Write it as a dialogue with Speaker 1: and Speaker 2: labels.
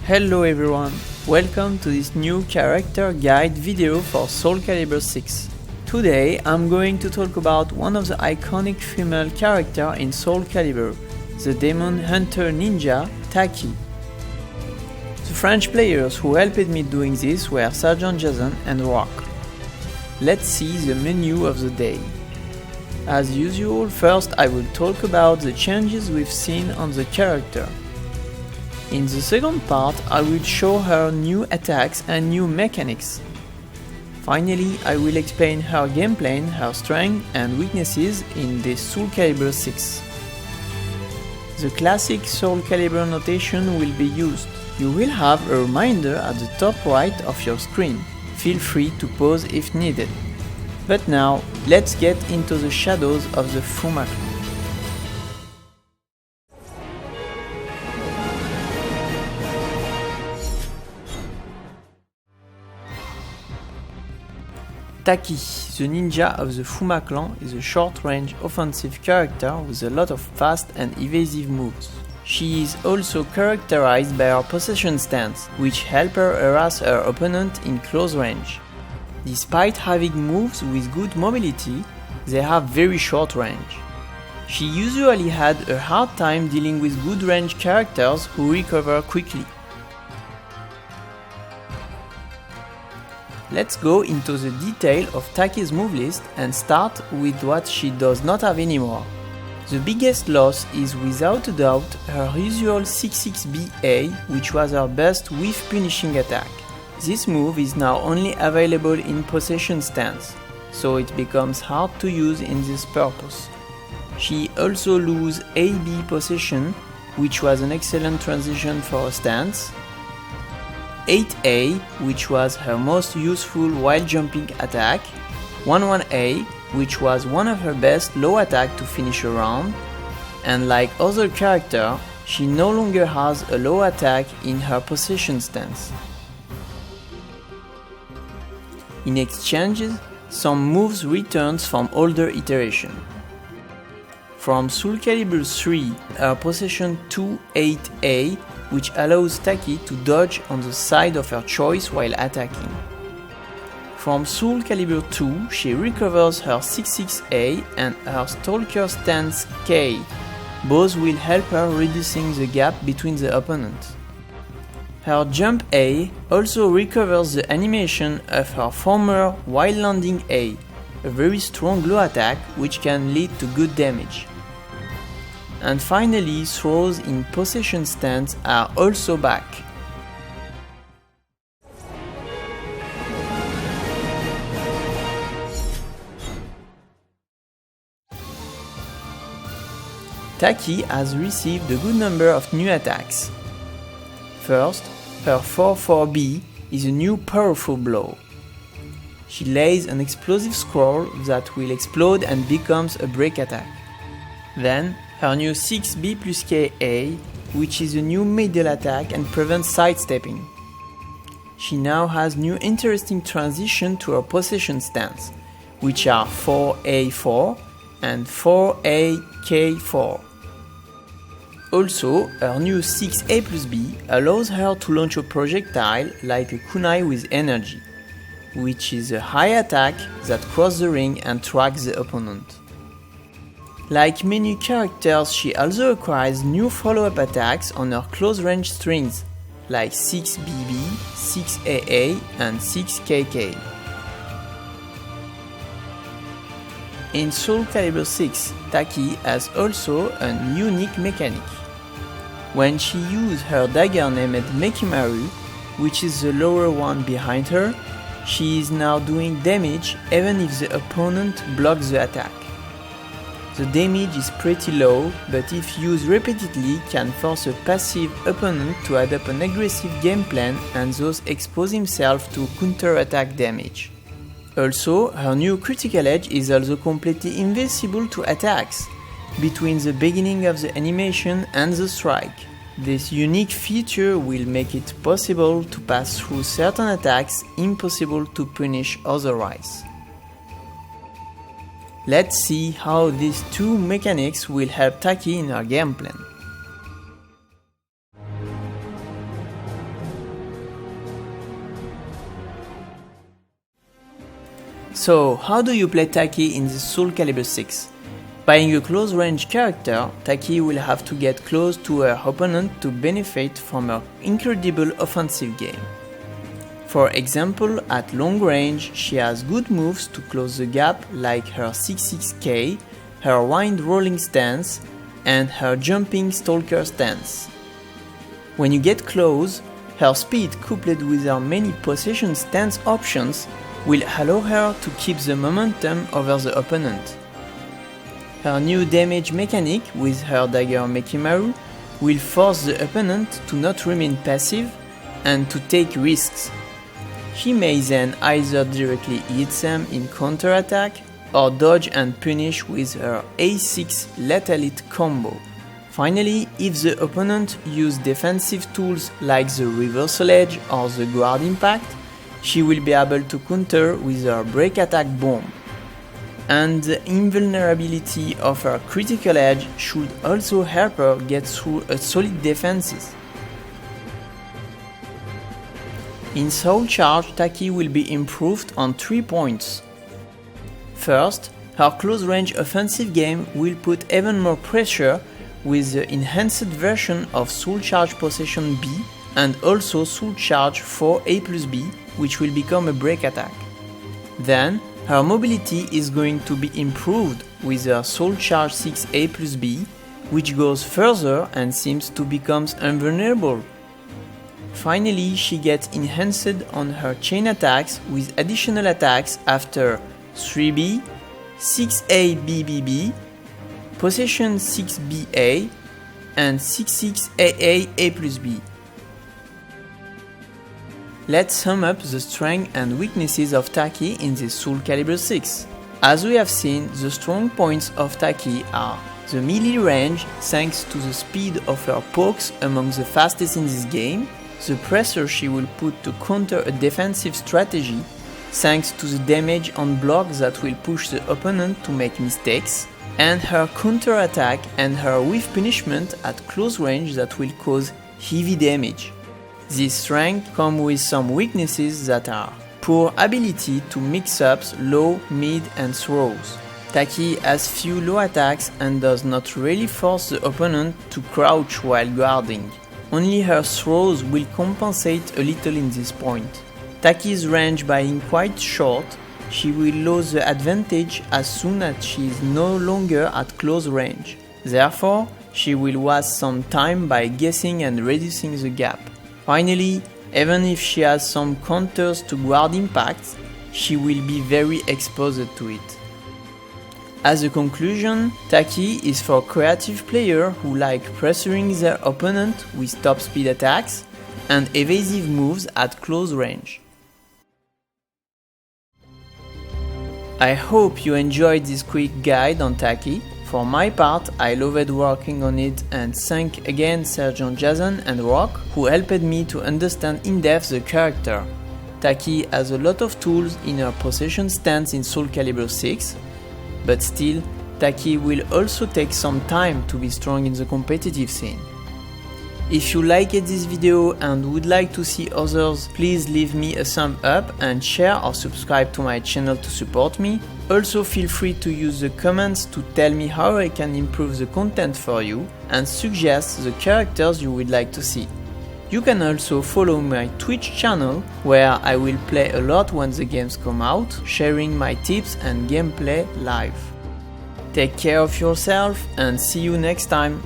Speaker 1: Hello everyone, welcome to this new character guide video for SoulCalibur VI. Today I'm going to talk about one of the iconic female characters in SoulCalibur, the demon hunter ninja Taki. The French players who helped me doing this were Sergeant Jason and R0ck. Let's see the menu of the day. As usual, first I will talk about the changes we've seen on the character. In the second part, I will show her new attacks and new mechanics. Finally, I will explain her gameplay, her strengths and weaknesses in this SoulCalibur VI. The classic SoulCalibur notation will be used. You will have a reminder at the top right of your screen. Feel free to pause if needed. But now, let's get into the shadows of the Fuma clan. Taki, the ninja of the Fuma clan, is a short-range offensive character with a lot of fast and evasive moves. She is also characterized by her possession stance, which help her harass her opponent in close range. Despite having moves with good mobility, they have very short range. She usually had a hard time dealing with good range characters who recover quickly. Let's go into the detail of Taki's move list and start with what she does not have anymore. The biggest loss is without a doubt her usual 6-6-B-A, which was her best with punishing attack. This move is now only available in possession stance, so it becomes hard to use in this purpose. She also loses A-B possession, which was an excellent transition for a stance, 8A, which was her most useful while jumping attack, 11A, which was one of her best low attack to finish a round, and like other characters, she no longer has a low attack in her possession stance. In exchanges, some moves returns from older iteration. From SoulCalibur III, her possession 2-8A, which allows Taki to dodge on the side of her choice while attacking. From SoulCalibur II, she recovers her 6-6A and her Stalker stance K. Both will help her reducing the gap between the opponents. Her Jump A also recovers the animation of her former while landing A, a very strong low attack which can lead to good damage. And finally, throws in possession stance are also back. Taki has received a good number of new attacks. First, her 4-4-B is a new powerful blow. She lays an explosive scroll that will explode and becomes a break attack. Then, her new 6B+KA, which is a new middle attack and prevents sidestepping. She now has new interesting transition to her possession stance, which are 4A4 and 4AK4. Also, her new 6A+B allows her to launch a projectile like a kunai with energy, which is a high attack that crosses the ring and tracks the opponent. Like many characters, she also acquires new follow-up attacks on her close-range strings, like 6BB, 6AA and 6KK. In SoulCalibur VI, Taki has also a unique mechanic. When she uses her dagger named Mekki-Maru, which is the lower one behind her, she is now doing damage even if the opponent blocks the attack. The damage is pretty low, but if used repeatedly can force a passive opponent to adopt an aggressive game plan and thus expose himself to counter-attack damage. Also, her new critical edge is also completely invincible to attacks between the beginning of the animation and the strike. This unique feature will make it possible to pass through certain attacks impossible to punish otherwise. Let's see how these two mechanics will help Taki in her game plan. So, how do you play Taki in the SoulCalibur VI? Being a close range character, Taki will have to get close to her opponent to benefit from her incredible offensive game. For example, at long range, she has good moves to close the gap like her 6-6K, her wind rolling stance, and her jumping stalker stance. When you get close, her speed coupled with her many possession stance options will allow her to keep the momentum over the opponent. Her new damage mechanic with her dagger Mekki-Maru will force the opponent to not remain passive and to take risks. She may then either directly hit them in counterattack or dodge and punish with her A6 Lethalite combo. Finally, if the opponent uses defensive tools like the reversal edge or the guard impact, she will be able to counter with her break attack bomb. And the invulnerability of her critical edge should also help her get through a solid defenses. In SoulCharge, Taki will be improved on 3 points. First, her close-range offensive game will put even more pressure with the enhanced version of SoulCharge Possession B and also SoulCharge 4A+B, which will become a break attack. Then, her mobility is going to be improved with her SoulCharge 6A+B, which goes further and seems to become invulnerable. Finally, she gets enhanced on her chain attacks with additional attacks after 3B, 6A-BBB, Possession 6BA, and 66AA+B. Let's sum up the strengths and weaknesses of Taki in the SoulCalibur VI. As we have seen, the strong points of Taki are the melee range thanks to the speed of her pokes among the fastest in this game, the pressure she will put to counter a defensive strategy thanks to the damage on blocks that will push the opponent to make mistakes, and her counter-attack and her whiff punishment at close range that will cause heavy damage. These strengths come with some weaknesses that are poor ability to mix up low, mid and throws. Taki has few low attacks and does not really force the opponent to crouch while guarding. Only her throws will compensate a little in this point. Taki's range being quite short, she will lose the advantage as soon as she is no longer at close range. Therefore, she will waste some time by guessing and reducing the gap. Finally, even if she has some counters to guard impacts, she will be very exposed to it. As a conclusion, Taki is for creative players who like pressuring their opponent with top speed attacks and evasive moves at close range. I hope you enjoyed this quick guide on Taki. For my part, I loved working on it and thank again Sergeant Jason and R0ck who helped me to understand in depth the character. Taki has a lot of tools in her possession stance in SoulCalibur VI, but still, Taki will also take some time to be strong in the competitive scene. If you liked this video and would like to see others, please leave me a thumb up and share or subscribe to my channel to support me. Also feel free to use the comments to tell me how I can improve the content for you and suggest the characters you would like to see. You can also follow my Twitch channel where I will play a lot when the games come out, sharing my tips and gameplay live. Take care of yourself and see you next time.